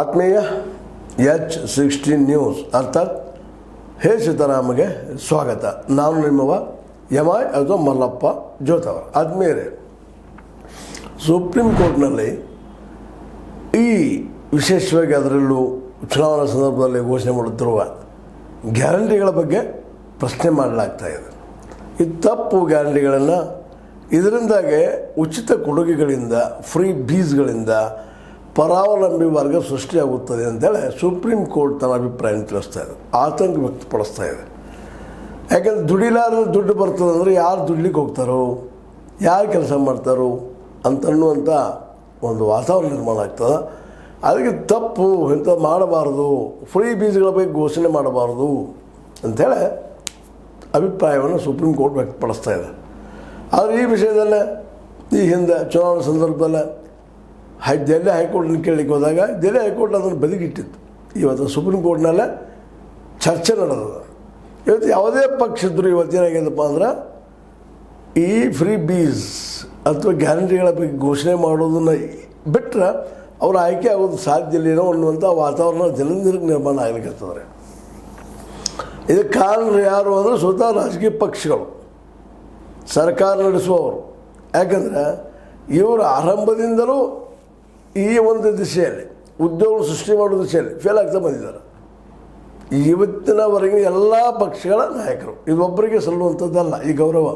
ಆತ್ಮೀಯ H16 news ಅರ್ಥಾತ್ ಹೇ ಸೀತಾರಾಮಗೆ ಸ್ವಾಗತ. ನಾನು ನಿಮ್ಮವ ಎಮೈ ಅಥವಾ ಮಲ್ಲಪ್ಪ ಜೋತವರ. ಆದ್ಮೇಲೆ ಸುಪ್ರೀಂ ಕೋರ್ಟ್ನಲ್ಲಿ ಈ ವಿಶೇಷವಾಗಿ ಅದರಲ್ಲೂ ಚುನಾವಣಾ ಸಂದರ್ಭದಲ್ಲಿ ಘೋಷಣೆ ಮಾಡುತ್ತಿರುವ ಗ್ಯಾರಂಟಿಗಳ ಬಗ್ಗೆ ಪ್ರಶ್ನೆ ಮಾಡಲಾಗ್ತಾ ಇದೆ. ಈ ತಪ್ಪು ಗ್ಯಾರಂಟಿಗಳನ್ನು ಇದರಿಂದಾಗೆ ಉಚಿತ ಕೊಡುಗೆಗಳಿಂದ ಫ್ರೀ ಬೀಸ್ಗಳಿಂದ ಪರಾವಲಂಬಿ ವರ್ಗ ಸೃಷ್ಟಿಯಾಗುತ್ತದೆ ಅಂತೇಳಿ ಸುಪ್ರೀಂ ಕೋರ್ಟ್ ತನ್ನ ಅಭಿಪ್ರಾಯ ತಿಳಿಸ್ತಾ ಇದೆ, ಆತಂಕ ವ್ಯಕ್ತಪಡಿಸ್ತಾ ಇದೆ. ಯಾಕಂದರೆ ದುಡಿಲಾರದ ದುಡ್ಡು ಬರ್ತದೆ ಅಂದರೆ ಯಾರು ದುಡ್ಲಿಕ್ಕೆ ಹೋಗ್ತಾರೋ, ಯಾರು ಕೆಲಸ ಮಾಡ್ತಾರೋ ಅಂತನ್ನುವಂಥ ಒಂದು ವಾತಾವರಣ ನಿರ್ಮಾಣ ಆಗ್ತದೆ. ಅದಕ್ಕೆ ತಪ್ಪು ಇಂಥ ಮಾಡಬಾರ್ದು, ಫ್ರೀ ಬೀಸ್ಗಳ ಬಗ್ಗೆ ಘೋಷಣೆ ಮಾಡಬಾರ್ದು ಅಂಥೇಳಿ ಅಭಿಪ್ರಾಯವನ್ನು ಸುಪ್ರೀಂ ಕೋರ್ಟ್ ವ್ಯಕ್ತಪಡಿಸ್ತಾ ಇದೆ. ಆದರೆ ಈ ವಿಷಯದಲ್ಲೇ ಈ ಹಿಂದೆ ಚುನಾವಣಾ ಸಂದರ್ಭದಲ್ಲೇ ದೆಹಲಿ ಹೈಕೋರ್ಟ್ನ ಕೇಳಲಿಕ್ಕೆ ಹೋದಾಗ ದೆಹಲಿ ಹೈಕೋರ್ಟ್ ಅದನ್ನು ಬದಿಗಿಟ್ಟಿತ್ತು. ಇವತ್ತು ಸುಪ್ರೀಂ ಕೋರ್ಟ್ನಲ್ಲೇ ಚರ್ಚೆ ನಡೆದದ. ಇವತ್ತು ಯಾವುದೇ ಪಕ್ಷ ಇದ್ದರೂ ಇವತ್ತೇನಾಗ್ಯದಪ್ಪ ಅಂದ್ರೆ ಈ ಫ್ರೀ ಬೀಸ್ ಅಥವಾ ಗ್ಯಾರಂಟಿಗಳ ಬಗ್ಗೆ ಘೋಷಣೆ ಮಾಡೋದನ್ನು ಬಿಟ್ಟರೆ ಅವ್ರ ಆಯ್ಕೆ ಆಗೋದು ಸಾಧ್ಯ ಇಲ್ಲೇನೋ ಅನ್ನುವಂಥ ವಾತಾವರಣ ಜನರಿಗೆ ನಿರ್ಮಾಣ ಆಗ್ಲಿಕ್ಕತ್ತವ್ರೆ. ಇದಕ್ಕೆ ಕಾರಣ ಯಾರು ಅಂದರೆ ಸ್ವತಃ ರಾಜಕೀಯ ಪಕ್ಷಗಳು, ಸರ್ಕಾರ ನಡೆಸುವವರು. ಯಾಕಂದರೆ ಇವರು ಆರಂಭದಿಂದಲೂ ಈ ಒಂದು ದಿಶೆಯಲ್ಲಿ ಉದ್ಯೋಗ ಸೃಷ್ಟಿ ಮಾಡೋ ದಿಶೆಯಲ್ಲಿ ಫೇಲ್ ಆಗ್ತಾ ಬಂದಿದ್ದಾರೆ. ಇವತ್ತಿನವರೆಗೆ ಎಲ್ಲ ಪಕ್ಷಗಳ ನಾಯಕರು, ಇದೊಬ್ಬರಿಗೆ ಸಲ್ಲುವಂಥದ್ದಲ್ಲ ಈ ಗೌರವ,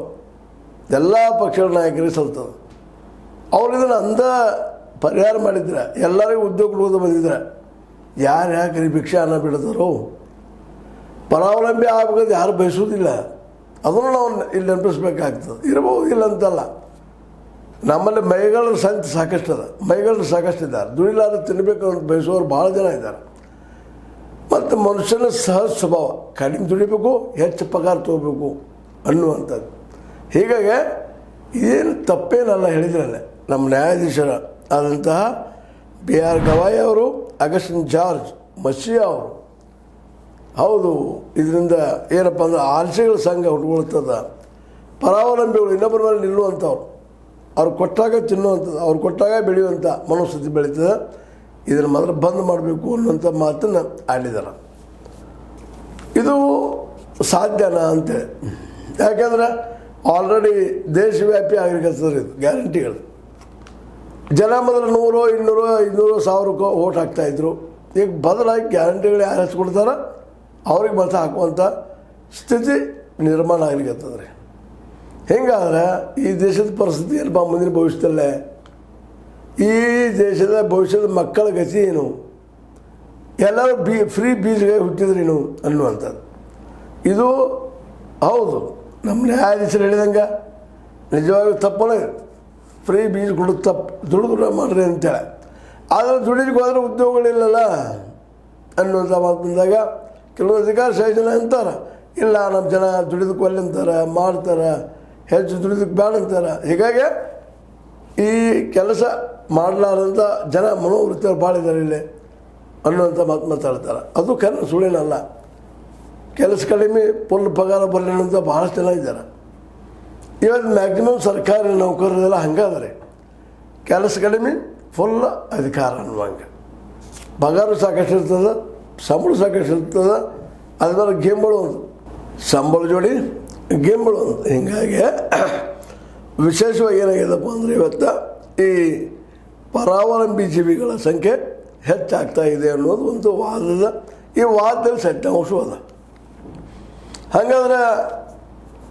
ಎಲ್ಲ ಪಕ್ಷಗಳ ನಾಯಕರಿಗೆ ಸಲ್ತದೆ. ಅವ್ರು ಇದನ್ನು ಪರಿಹಾರ ಮಾಡಿದ್ರೆ ಎಲ್ಲರಿಗೂ ಉದ್ಯೋಗ ಕೊಡೋದು ಬಂದಿದ್ರೆ ಯಾರು ಯಾಕೆ ಭಿಕ್ಷೆ ಅನ್ನ ಬಿಡ್ತಾರೋ, ಪರಾವಲಂಬಿ ಆಗಬೇಕಂತ ಯಾರು ಬಯಸೋದಿಲ್ಲ. ಅದನ್ನು ನಾವು ಇಲ್ಲಿ ನೆನಪಿಸ್ಬೇಕಾಗ್ತದೆ. ಇರಬಹುದು, ಇಲ್ಲ ಅಂತಲ್ಲ. ನಮ್ಮಲ್ಲಿ ಮೈಗಳ ಸಂಖ್ಯೆ ಸಾಕಷ್ಟು ಅದ, ಮೈಗಳು ಸಾಕಷ್ಟಿದ್ದಾರೆ. ದುಡಿಲಾರ ತಿನ್ನಬೇಕು ಅಂತ ಬಯಸೋರು ಭಾಳ ಜನ ಇದ್ದಾರೆ. ಮತ್ತು ಮನುಷ್ಯನ ಸಹಜ ಸ್ವಭಾವ ಕಡಿಮೆ ದುಡಿಬೇಕು, ಹೆಚ್ಚು ಪಗಾರ ತೊಗೋಬೇಕು ಅನ್ನುವಂಥದ್ದು. ಹೀಗಾಗಿ ಇದೇನು ತಪ್ಪೇನಲ್ಲ ಹೇಳಿದ್ರಲ್ಲೇ ನಮ್ಮ ನ್ಯಾಯಾಧೀಶರ ಆದಂತಹ B.R. ಗವಾಯಿ ಅವರು, ಅಗಸ್ಟಿನ್ ಜಾರ್ಜ್ ಮಸಿಯಾ ಅವರು. ಹೌದು, ಇದರಿಂದ ಏನಪ್ಪ ಅಂದ್ರೆ ಆಲ್ಸೆಗಳ ಸಂಘ ಹುಟ್ಕೊಳ್ತದ, ಪರಾವಲಂಬಿಗಳು ಇನ್ನೊಬ್ಬರ ಮೇಲೆ ನಿಲ್ಲುವಂಥವ್ರು, ಅವ್ರು ಕೊಟ್ಟಾಗ ತಿನ್ನುವಂಥದ್ದು, ಅವ್ರು ಕೊಟ್ಟಾಗ ಬೆಳೆಯುವಂಥ ಮನೋಸ್ಥಿತಿ ಬೆಳೀತದೆ. ಇದನ್ನು ಮಾತ್ರ ಬಂದ್ ಮಾಡಬೇಕು ಅನ್ನುವಂಥ ಮಾತನ್ನು ಆಡಿದ್ದಾರೆ. ಇದು ಸಾಧ್ಯನಾ ಅಂತೇಳಿ. ಯಾಕೆಂದರೆ ಆಲ್ರೆಡಿ ದೇಶವ್ಯಾಪಿ ಆಗಿರ್ತದೆ ಇದು ಗ್ಯಾರಂಟಿಗಳು. ಜನ ಮೊದಲು 100, 200, 500, 1000 ಓಟ್ ಹಾಕ್ತಾಯಿದ್ರು. ಈಗ ಬದಲಾಗಿ ಗ್ಯಾರಂಟಿಗಳು ಯಾರು ಹಚ್ಕೊಡ್ತಾರೋ ಅವ್ರಿಗೆ ಮತ ಹಾಕುವಂಥ ಸ್ಥಿತಿ ನಿರ್ಮಾಣ ಆಗ್ಲಿಕ್ಕತ್ತದ ರೀ. ಹಿಂಗಾದ್ರೆ ಈ ದೇಶದ ಪರಿಸ್ಥಿತಿ ಏನಪ್ಪ ಮುಂದಿನ ಭವಿಷ್ಯದಲ್ಲೇ? ಈ ದೇಶದ ಭವಿಷ್ಯದ ಮಕ್ಕಳ ಗತಿ ಏನು? ಎಲ್ಲರೂ ಫ್ರೀ ಬೀಜ್ಗೆ ಹುಟ್ಟಿದ್ರೇನು ಅನ್ನುವಂಥದ್ದು. ಇದು ಹೌದು, ನಮ್ಮ ನ್ಯಾಯಾಧೀಶರು ಹೇಳಿದಂಗೆ ನಿಜವಾಗ್ಲೂ ತಪ್ಪಲ್ಲ. ಫ್ರೀ ಬೀಜ ಕೊಡೋದು ತಪ್ಪು, ದುಡ್ಡು ಮಾಡ್ರಿ ಅಂತೇಳಿ. ಆದರೆ ದುಡಿಲಿಕ್ಕೆ ಹೋದ್ರೆ ಉದ್ಯೋಗಗಳಿಲ್ಲಲ್ಲ ಅನ್ನುವಂಥ ಮಾತು ಬಂದಾಗ ಕೆಲವು ಅಧಿಕಾರಶಾಹಿ ಜನ ಅಂತಾರೆ, ಇಲ್ಲ ನಮ್ಮ ಜನ ದುಡಿದಕ್ಕೆ ಒಳ್ಳೆ ಅಂತಾರೆ, ಮಾಡ್ತಾರೆ, ಹೆಚ್ಚು ದುಡಿದಕ್ಕೆ ಬೇಡ ಅಂತಾರೆ. ಹೀಗಾಗಿ ಈ ಕೆಲಸ ಮಾಡಲಾರಂಥ ಜನ ಮನೋವೃತ್ತಿಯವ್ರು ಭಾಳ ಇದ್ದಾರೆ ಇಲ್ಲಿ ಅನ್ನುವಂಥ ಮಾತು ಮಾತಾಡ್ತಾರೆ. ಅದು ಕನ್ನಡ ಸುಳ್ಳೇನಲ್ಲ. ಕೆಲಸ ಕಡಿಮೆ ಫುಲ್ ಪಗಾರ ಬರಲಿ ಅಂತ ಭಾಳಷ್ಟು ಜನ ಇದ್ದಾರೆ. ಇವತ್ತು ಮ್ಯಾಕ್ಸಿಮಮ್ ಸರ್ಕಾರಿ ನೌಕರರೆಲ್ಲ ಹಂಗಾದರೆ ಕೆಲಸ ಕಡಿಮೆ ಫುಲ್ ಅಧಿಕಾರ ಅನ್ನುವಂಗೆ. ಪಗಾರ ಸಾಕಷ್ಟು ಇರ್ತದೆ, ಸಂಬಳ ಸಾಕಷ್ಟು ಇರ್ತದೆ, ಅದ್ಮೇಲೆ ಗೇಮ್ಗಳು ಒಂದು ಸಂಬಳ ಜೋಡಿ ಗೇಮ್ಗಳು ಒಂದು. ಹೀಗಾಗಿ ವಿಶೇಷವಾಗಿ ಏನಾಗಿದೆಪ್ಪ ಅಂದರೆ ಇವತ್ತು ಈ ಪರಾವಲಂಬಿ ಜೀವಿಗಳ ಸಂಖ್ಯೆ ಹೆಚ್ಚಾಗ್ತಾ ಇದೆ ಅನ್ನೋದು ಒಂದು ವಾದದ. ಈ ವಾದದಲ್ಲಿ ಸತ್ಯಾಂಶ ಅದ. ಹಾಗಾದ್ರೆ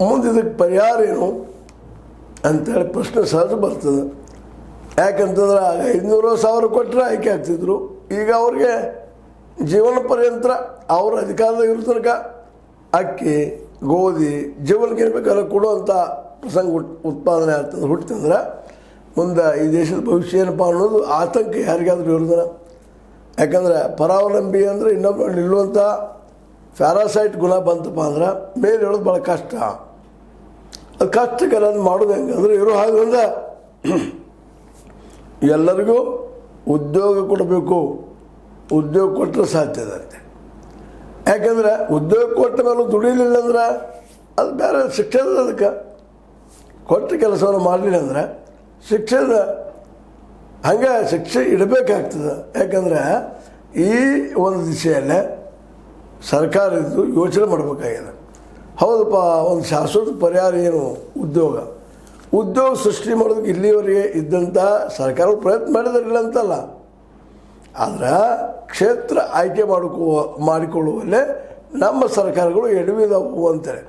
ಮುಂದೆ ಇದಕ್ಕೆ ಪರಿಹಾರ ಏನು ಅಂಥೇಳಿ ಪ್ರಶ್ನೆ ಸಹಜ ಬರ್ತದೆ. ಯಾಕಂತಂದ್ರೆ ಆಗ 500,000 ಕೊಟ್ಟರೆ ಆಯ್ಕೆ ಆಗ್ತಿದ್ರು. ಈಗ ಅವ್ರಿಗೆ ಜೀವನ ಪರ್ಯಂತ ಅವ್ರ ಅಧಿಕಾರದಾಗ ಇರೋ ತನಕ ಅಕ್ಕಿ ಗೋಧಿ ಜೀವನಕ್ಕೆ ಇರಬೇಕಲ್ಲ ಕೊಡುವಂಥ ಪ್ರಸಂಗ ಉತ್ಪಾದನೆ ಆಗ್ತದೆ, ಹುಟ್ಟಿತಂದ್ರೆ ಮುಂದೆ ಈ ದೇಶದ ಭವಿಷ್ಯ ಏನಪ್ಪ ಅನ್ನೋದು ಆತಂಕ ಯಾರಿಗಾದ್ರೂ ಇರೋದನ್ನ. ಯಾಕಂದರೆ ಪರಾವಲಂಬಿ ಅಂದರೆ ಇನ್ನೊಬ್ಬ ನಿಲ್ಲುವಂಥ ಪ್ಯಾರಾಸೈಟ್ ಗುಣ ಬಂತಪ್ಪ ಅಂದ್ರೆ ಮೇಲೆ ಹೇಳೋದು ಭಾಳ ಕಷ್ಟ. ಅದು ಕಷ್ಟಕರ ಮಾಡೋದು ಹೆಂಗೆ ಅಂದರೆ ಇರೋ ಹಾಗೆ ಅಂದ್ರೆ ಎಲ್ಲರಿಗೂ ಉದ್ಯೋಗ ಕೊಡಬೇಕು. ಉದ್ಯೋಗ ಕೊಟ್ಟರೆ ಸಾಧ್ಯ ಅಂತೆ. ಯಾಕಂದರೆ ಉದ್ಯೋಗ ಕೊಟ್ಟ ಮೇಲೆ ದುಡಿಲಿಲ್ಲ ಅಂದ್ರೆ ಅದು ಬೇರೆ ಶಿಕ್ಷೆ ಅದ. ಅದಕ್ಕೆ ಕೊಟ್ಟ ಕೆಲಸವನ್ನು ಮಾಡಲಿಲ್ಲ ಅಂದರೆ ಶಿಕ್ಷೆ ಹಂಗೆ ಶಿಕ್ಷೆ ಇಡಬೇಕಾಗ್ತದೆ. ಯಾಕಂದರೆ ಈ ಒಂದು ದಿಶೆಯಲ್ಲೇ ಸರ್ಕಾರ ಇದು ಯೋಚನೆ ಮಾಡಬೇಕಾಗಿದೆ. ಹೌದಪ್ಪ, ಒಂದು ಶಾಶ್ವತ ಪರಿಹಾರ ಏನು? ಉದ್ಯೋಗ ಸೃಷ್ಟಿ ಮಾಡೋದಕ್ಕೆ ಇಲ್ಲಿವರೆಗೆ ಇದ್ದಂಥ ಸರ್ಕಾರ ಪ್ರಯತ್ನ ಮಾಡಿದಾರಿಲ್ಲ ಅಂತಲ್ಲ, ಆದರೆ ಕ್ಷೇತ್ರ ಆಯ್ಕೆ ಮಾಡಿಕೊಳ್ಳುವಲ್ಲೇ ನಮ್ಮ ಸರ್ಕಾರಗಳು ಎಡವಿದವು ಅಂತೇಳಿ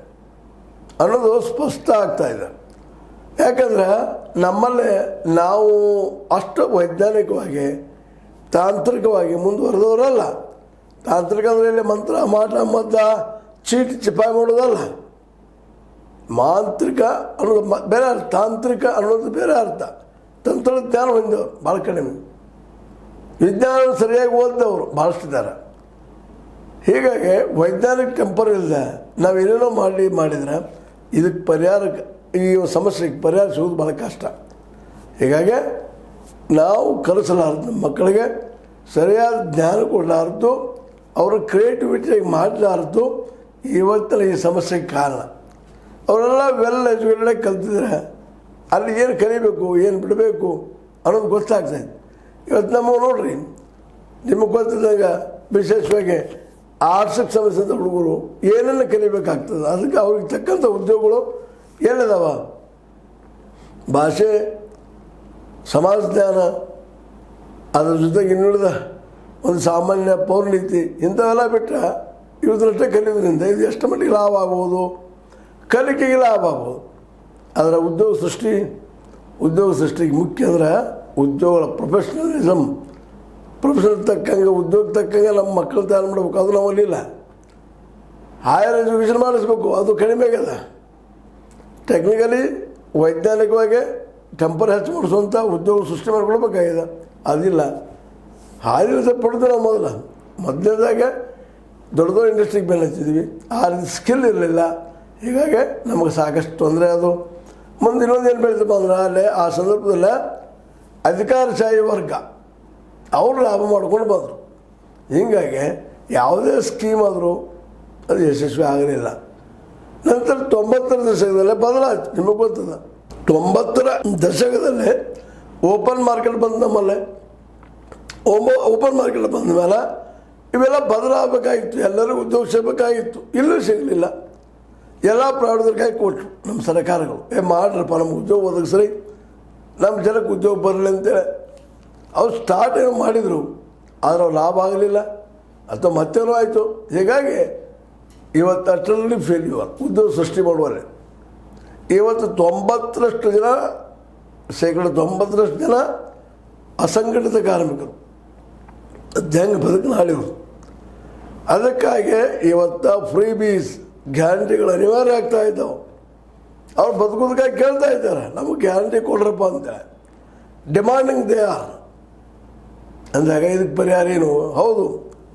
ಅನ್ನೋದು ಸ್ಪಷ್ಟ ಆಗ್ತಾಯಿದೆ. ಯಾಕಂದರೆ ನಮ್ಮಲ್ಲೇ ನಾವು ಅಷ್ಟು ವೈಜ್ಞಾನಿಕವಾಗಿ ತಾಂತ್ರಿಕವಾಗಿ ಮುಂದುವರೆದವರಲ್ಲ. ತಾಂತ್ರಿಕ ಅಂದರೆ ಇಲ್ಲಿ ಮಂತ್ರ ಮಾಟ ಮದ್ದ ಚೀಟಿ ಚಿಪಾಯಿ ಮಾಡೋದಲ್ಲ. ಮಾಂತ್ರಿಕ ಅನ್ನೋದು ಬೇರೆ ಅರ್ಥ, ತಾಂತ್ರಿಕ ಅನ್ನೋದು ಬೇರೆ ಅರ್ಥ. ತಂತ್ರಜ್ಞಾನ ಹೊಂದವರು ಭಾಳ ಕಡಿಮೆ, ವಿಜ್ಞಾನ ಸರಿಯಾಗಿ ಓದಿದವರು ಭಾಳಷ್ಟಿದ್ದಾರೆ. ಹೀಗಾಗಿ ವೈಜ್ಞಾನಿಕ ಟೆಂಪರ್ ಇಲ್ಲದೆ ನಾವೇನೇನೋ ಮಾಡಿದರೆ ಇದಕ್ಕೆ ಪರಿಹಾರಕ್ಕೆ, ಈ ಸಮಸ್ಯೆಗೆ ಪರಿಹಾರ ಸಿಗೋದು ಭಾಳ ಕಷ್ಟ. ಹೀಗಾಗಿ ನಾವು ಕಲಿಸಲಾರ್ದು ನಮ್ಮ ಮಕ್ಕಳಿಗೆ ಸರಿಯಾದ ಜ್ಞಾನ ಕೊಡಲಾರ್ದು, ಅವರ ಕ್ರಿಯೇಟಿವಿಟಿಯಾಗಿ ಮಾಡಲಾರ್ದು ಇವತ್ತಿನ ಈ ಸಮಸ್ಯೆಗೆ ಕಾರಣ. ಅವರೆಲ್ಲ ವೆಲ್ ಎಜುಕೇಟೆಡ್ ಕಲ್ತಿದ್ರೆ ಅಲ್ಲಿ ಏನು ಕಲಿಬೇಕು, ಏನು ಬಿಡಬೇಕು ಅನ್ನೋದು ಗೊತ್ತಾಗ್ತದೆ. ಇವತ್ತು ನಮಗೆ ನೋಡ್ರಿ, ನಿಮಗೆ ಗೊತ್ತಿದ್ದಾಗ ವಿಶೇಷವಾಗಿ ಆರ್ಟ್ಸಿಗೆ ಸಂಬಂಧಿಸಿದ ಹುಡುಗರು ಏನೆಲ್ಲ ಕಲಿಬೇಕಾಗ್ತದೆ. ಅದಕ್ಕೆ ಅವ್ರಿಗೆ ತಕ್ಕಂಥ ಉದ್ಯೋಗಗಳು ಏನಿದಾವ? ಭಾಷೆ, ಸಮಾಜ ಜ್ಞಾನ, ಅದರ ಜೊತೆಗೆ ಇನ್ನುಳಿದ ಒಂದು ಸಾಮಾನ್ಯ ಪೌರ್ಣೀತಿ ಇಂಥವೆಲ್ಲ ಬಿಟ್ಟರೆ ಇವತ್ತರಷ್ಟೇ ಕಲಿಯೋದ್ರಿಂದ ಇದು ಎಷ್ಟು ಮಟ್ಟಿಗೆ ಲಾಭ ಆಗ್ಬೋದು, ಕಲಿಕೆಗೆ ಲಾಭ ಆಗ್ಬೋದು. ಅದರ ಉದ್ಯೋಗ ಸೃಷ್ಟಿಗೆ ಮುಖ್ಯ ಅಂದರೆ ಉದ್ಯೋಗಗಳ ಪ್ರೊಫೆಷನಲ್ ತಕ್ಕಂಗೆ, ಉದ್ಯೋಗ ತಕ್ಕಂಗೆ ನಮ್ಮ ಮಕ್ಕಳು ತಯಾರು ಮಾಡಬೇಕು. ಅದು ನಾವಲ್ಲಿಲ್ಲ. ಹೈಯರ್ ಎಜುಕೇಷನ್ ಮಾಡಿಸ್ಬೇಕು, ಅದು ಕಡಿಮೆ ಆಗ್ಯದ. ಟೆಕ್ನಿಕಲಿ ವೈಜ್ಞಾನಿಕವಾಗಿ ಟೆಂಪರ್ ಹೆಚ್ಚು ಮಾಡಿಸುವಂಥ ಉದ್ಯೋಗ ಸೃಷ್ಟಿ ಮಾಡ್ಕೊಳ್ಬೇಕಾಗಿದೆ, ಅದಿಲ್ಲ. ಹಾದಿನ ಪಡೆದು ನಾವು ಮೊದಲನೇದಾಗ ದೊಡ್ಡ ಇಂಡಸ್ಟ್ರಿಗೆ ಬೆಲೆ ಹಚ್ಚಿದ್ವಿ, ಆ ರೀತಿ ಸ್ಕಿಲ್ ಇರಲಿಲ್ಲ. ಹೀಗಾಗಿ ನಮಗೆ ಸಾಕಷ್ಟು ತೊಂದರೆ. ಅದು ಮುಂದೆ ಇನ್ನೊಂದು ಏನು ಬೆಳೀತಪ್ಪ ಅಂದ್ರೆ ಅಲ್ಲೇ ಆ ಸಂದರ್ಭದಲ್ಲೇ ಅಧಿಕಾರಶಾಹಿ ವರ್ಗ ಅವರು ಲಾಭ ಮಾಡ್ಕೊಂಡು ಬಂದರು. ಹೀಗಾಗಿ ಯಾವುದೇ ಸ್ಕೀಮ್ ಆದರೂ ಅದು ಯಶಸ್ವಿ ಆಗಲಿಲ್ಲ. ನಂತರ 90ರ ದಶಕದಲ್ಲೇ ಬದಲಾಯಿತು. ನಿಮಗೆ ಗೊತ್ತದ, 90ರ ದಶಕದಲ್ಲೇ ಓಪನ್ ಮಾರ್ಕೆಟ್ ಬಂದ ನಮ್ಮಲ್ಲೇ. ಓಪನ್ ಮಾರ್ಕೆಟ್ ಬಂದ ಮೇಲೆ ಇವೆಲ್ಲ ಬದಲಾಗಬೇಕಾಗಿತ್ತು, ಎಲ್ಲರಿಗೂ ಉದ್ಯೋಗ ಸಿಗಬೇಕಾಗಿತ್ತು. ಇಲ್ಲೂ ಸಿಗಲಿಲ್ಲ. ಎಲ್ಲ ಪ್ರೈವೇಟ್ದವ್ರಿಗಾಗಿ ಕೊಟ್ಟರು ನಮ್ಮ ಸರ್ಕಾರಗಳು. ಮಾಡ್ರಪ್ಪ, ನಮ್ಗೆ ಉದ್ಯೋಗ ಒದಗಿಸ್ರಿ, ನಮ್ಮ ಜನಕ್ಕೆ ಉದ್ಯೋಗ ಬರಲಿ ಅಂತೇಳಿ ಅವ್ರು ಸ್ಟಾರ್ಟ್ ಏನೋ ಮಾಡಿದರು. ಆದರೆ ಅವ್ರು ಲಾಭ ಆಗಲಿಲ್ಲ ಅಥವಾ ಮತ್ತೇನೋ ಆಯಿತು. ಹೀಗಾಗಿ ಇವತ್ತು ಅಷ್ಟರಲ್ಲಿ ಫೇಲ್ಯೂರ್ ಉದ್ಯೋಗ ಸೃಷ್ಟಿ ಮಾಡುವಲ್ಲಿ. ಇವತ್ತು 90ರಷ್ಟು ಜನ, ಶೇಕಡ 90ರಷ್ಟು ಜನ ಅಸಂಘಟಿತ ಕಾರ್ಮಿಕರು. ಅದು ಹೆಂಗೆ ಬದುಕನಾಳಿವರು. ಅದಕ್ಕಾಗಿ ಇವತ್ತು ಫ್ರೀ ಬೀಸ್ ಗ್ಯಾರಂಟಿಗಳು ಅನಿವಾರ್ಯ ಆಗ್ತಾ ಇದ್ದಾವೆ. ಅವ್ರು ಬದುಕೋದಕ್ಕಾಗಿ ಕೇಳ್ತಾ ಇದ್ದಾರೆ, ನಮಗೆ ಗ್ಯಾರಂಟಿ ಕೊಡ್ರಪ್ಪ ಅಂತ. ಡಿಮಾಂಡಿಂಗ್ ದೇ ಆರ್ ಅಂದಾಗ ಇದಕ್ಕೆ ಪರಿಹಾರ ಏನು? ಹೌದು,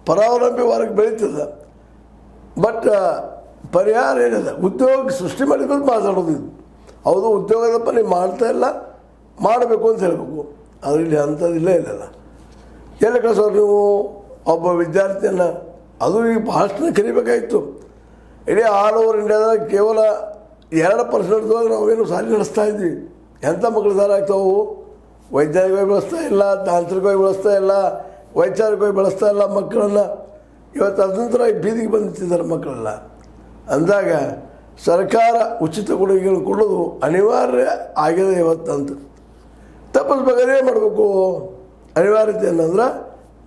ಪರಾವಲಂಬಿ ವರ್ಗ ಬೆಳೀತದೆ, ಬಟ್ ಪರಿಹಾರ ಏನಿದೆ? ಉದ್ಯೋಗ ಸೃಷ್ಟಿ ಮಾಡಿಕೊಂಡು ಮಾತಾಡೋದು ಇದು. ಹೌದು, ಉದ್ಯೋಗದಪ್ಪ ನೀವು ಮಾಡ್ತಾ ಇಲ್ಲ, ಮಾಡಬೇಕು ಅಂತ ಹೇಳಬೇಕು. ಆದರೆ ಇಲ್ಲಿ ಅಂಥದ್ದು ಇಲ್ಲೇ ಇಲ್ಲ. ಎಲ್ಲಿ ಕಳಿಸೋರು ನೀವು? ಒಬ್ಬ ವಿದ್ಯಾರ್ಥಿಯನ್ನು, ಅದು ಈಗ ಭಾಷಣ ಕಲಿಬೇಕಾಗಿತ್ತು. ಇಡೀ ಆಲ್ ಓವರ್ ಇಂಡಿಯಾದಾಗ ಕೇವಲ 2% ನಾವೇನು ಸಾಲಿ ನಡೆಸ್ತಾ ಇದ್ವಿ. ಎಂಥ ಮಕ್ಕಳು ಸಾಲ ಆಗ್ತಾವು? ವೈಜ್ಞಾನಿಕವಾಗಿ ಬೆಳೆಸ್ತಾ ಇಲ್ಲ, ತಾಂತ್ರಿಕವಾಗಿ ಬೆಳೆಸ್ತಾ ಇಲ್ಲ, ವೈಚಾರಿಕವಾಗಿ ಬೆಳೆಸ್ತಾ ಇಲ್ಲ ಮಕ್ಕಳನ್ನು. ಇವತ್ತು ಅದಂತರ ಬೀದಿಗೆ ಬಂದಿದ್ದಾರೆ ಮಕ್ಕಳೆಲ್ಲ. ಅಂದಾಗ ಸರ್ಕಾರ ಉಚಿತ ಕೊಡುಗೆಗಳು ಕೊಡೋದು ಅನಿವಾರ್ಯ ಆಗಿದೆ ಇವತ್ತಂತ. ತಪ್ಪಿಸ್ಬೇಕಾದ್ರೆ ಏನು ಮಾಡಬೇಕು? ಅನಿವಾರ್ಯತೆ ಏನಂದ್ರೆ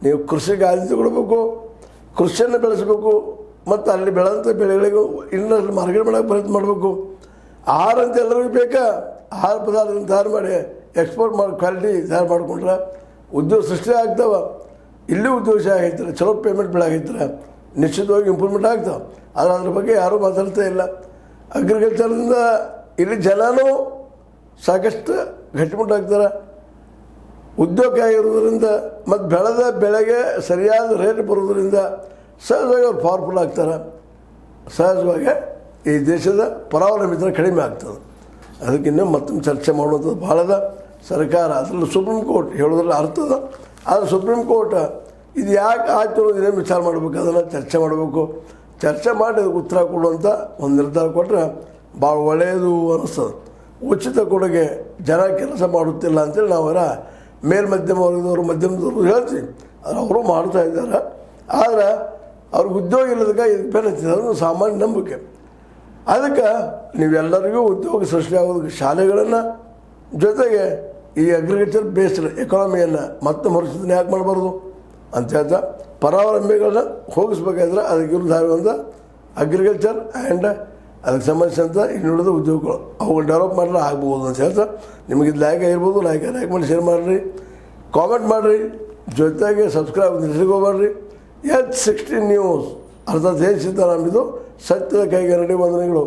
ನೀವು ಕೃಷಿಗೆ ಆದ್ಯತೆ ಕೊಡಬೇಕು, ಕೃಷಿಯನ್ನು ಬೆಳೆಸಬೇಕು, ಮತ್ತು ಅಲ್ಲಿ ಬೆಳೆದಂಥ ಬೆಳೆಗಳಿಗೂ ಇನ್ನಷ್ಟು ಮಾರ್ಕೆಟ್ ಮಾಡೋಕ್ಕೆ ಪ್ರಯತ್ನ ಮಾಡಬೇಕು. ಆಹಾರ ಅಂತ ಎಲ್ಲರಿಗೂ ಬೇಕಾ? ಆಹಾರ ಪದಾರ್ಥಗಳನ್ನು ತಯಾರು ಮಾಡಿ ಎಕ್ಸ್ಪೋರ್ಟ್ ಮಾಡಿ ಕ್ವಾಲಿಟಿ ತಯಾರು ಮಾಡಿಕೊಂಡ್ರೆ ಉದ್ಯೋಗ ಸೃಷ್ಟಿ ಆಗ್ತಾವೆ. ಇಲ್ಲಿ ಉದ್ಯೋಗ ಆಗೈತಾರೆ, ಚಲೋ ಪೇಮೆಂಟ್ ಬೆಳಗೈತಾರೆ, ನಿಶ್ಚಿತವಾಗಿ ಇಂಪ್ರೂವ್ಮೆಂಟ್ ಆಗ್ತಾವೆ. ಆದರೆ ಅದ್ರ ಬಗ್ಗೆ ಯಾರೂ ಮಾತಾಡ್ತಾ ಇಲ್ಲ. ಅಗ್ರಿಕಲ್ಚರ್ದಿಂದ ಇಲ್ಲಿ ಜನನೂ ಸಾಕಷ್ಟು ಗಟ್ಟಿಮುಟ್ಟಾಗ್ತಾರೆ. ಉದ್ಯೋಗ ಆಗಿರೋದ್ರಿಂದ ಮತ್ತು ಬೆಳೆದ ಬೆಳೆಗೆ ಸರಿಯಾದ ರೇಟ್ ಬರೋದ್ರಿಂದ ಸಹಜವಾಗಿ ಅವ್ರು ಪವರ್ಫುಲ್ ಆಗ್ತಾರೆ. ಸಹಜವಾಗಿ ಈ ದೇಶದ ಪರಾವಲಂಬಿತರ ಕಡಿಮೆ ಆಗ್ತದೆ. ಅದಕ್ಕಿನ್ನೂ ಮತ್ತೊಮ್ಮೆ ಚರ್ಚೆ ಮಾಡುವಂಥದ್ದು ಭಾಳ ಅದ. ಸರ್ಕಾರ ಅದರಲ್ಲಿ ಸುಪ್ರೀಂ ಕೋರ್ಟ್ ಹೇಳೋದ್ರಲ್ಲಿ ಅರ್ಥದ. ಆದರೆ ಸುಪ್ರೀಂ ಕೋರ್ಟ್ ಇದು ಯಾಕೆ ಆಯ್ತು ಅನ್ನೋದೇನು ವಿಚಾರ ಮಾಡಬೇಕು, ಅದನ್ನು ಚರ್ಚೆ ಮಾಡಬೇಕು. ಚರ್ಚೆ ಮಾಡಿ ಉತ್ತರ ಕೊಡುವಂಥ ಒಂದು ನಿರ್ಧಾರ ಕೊಟ್ಟರೆ ಭಾಳ ಒಳ್ಳೆಯದು ಅನ್ನಿಸ್ತದೆ. ಉಚಿತ ಕೊಡುಗೆ ಜನ ಕೆಲಸ ಮಾಡುತ್ತಿಲ್ಲ ಅಂತೇಳಿ ನಾವರ ಮೇಲ್ಮಧ್ಯಮ ವರ್ಗದವರು, ಮಧ್ಯಮದವರು ಹೇಳ್ತೀವಿ. ಅವರು ಮಾಡ್ತಾ ಇದ್ದಾರೆ. ಆದರೆ ಅವ್ರಿಗೆ ಉದ್ಯೋಗ ಇಲ್ಲದಕ್ಕೆ ಇದಕ್ಕೆ ಬೆಲೆ ಹಚ್ಚಿದ್ರು ಸಾಮಾನ್ಯ ನಂಬಿಕೆ. ಅದಕ್ಕೆ ನೀವೆಲ್ಲರಿಗೂ ಉದ್ಯೋಗ ಸೃಷ್ಟಿ ಆಗೋದಕ್ಕೆ ಶಾಲೆಗಳನ್ನು ಜೊತೆಗೆ ಈ ಅಗ್ರಿಕಲ್ಚರ್ ಬೇಸ್ಡ್ ಎಕಾನಮಿಯನ್ನು ಮತ್ತೆ ಮರುಸ್ಥಿತಿನ ಯಾಕೆ ಮಾಡಬಾರ್ದು ಅಂತ ಹೇಳ್ತಾ ಪರಾವಲಂಬಿಗಳನ್ನ ಹೋಗಿಸ್ಬೇಕಾದ್ರೆ ಅದಕ್ಕೆ ವಿರುದ್ಧ ಆಗುವಂಥ ಅಗ್ರಿಕಲ್ಚರ್ ಆ್ಯಂಡ್ ಅದಕ್ಕೆ ಸಂಬಂಧಿಸಿದಂಥ ಇನ್ನುಳಿದ ಉದ್ಯೋಗಗಳು ಅವುಗಳು ಡೆವಲಪ್ ಮಾಡಿದ್ರೆ ಆಗ್ಬೋದು ಅಂತ ಹೇಳ್ತಾ ನಿಮಗೆ ಇದು ಲೈಕ್ ಆಗಿರ್ಬೋದು. ಲೈಕ್ ಮಾಡಿ ಶೇರ್ ಮಾಡಿರಿ, ಕಾಮೆಂಟ್ ಮಾಡಿರಿ, ಜೊತೆಗೆ ಸಬ್ಸ್ಕ್ರೈಬ್ ನಿಲ್ಲಿಸ್ಕೋಬೇಡ್ರಿ. H16 ನ್ಯೂಸ್ ಅರ್ಥಾತ್ ಸಿದ್ದರಾಮಯ್ಯದು ಸತ್ಯದ ಕೈಗೆ ರೆಡಿ ವಂದನೆಗಳು.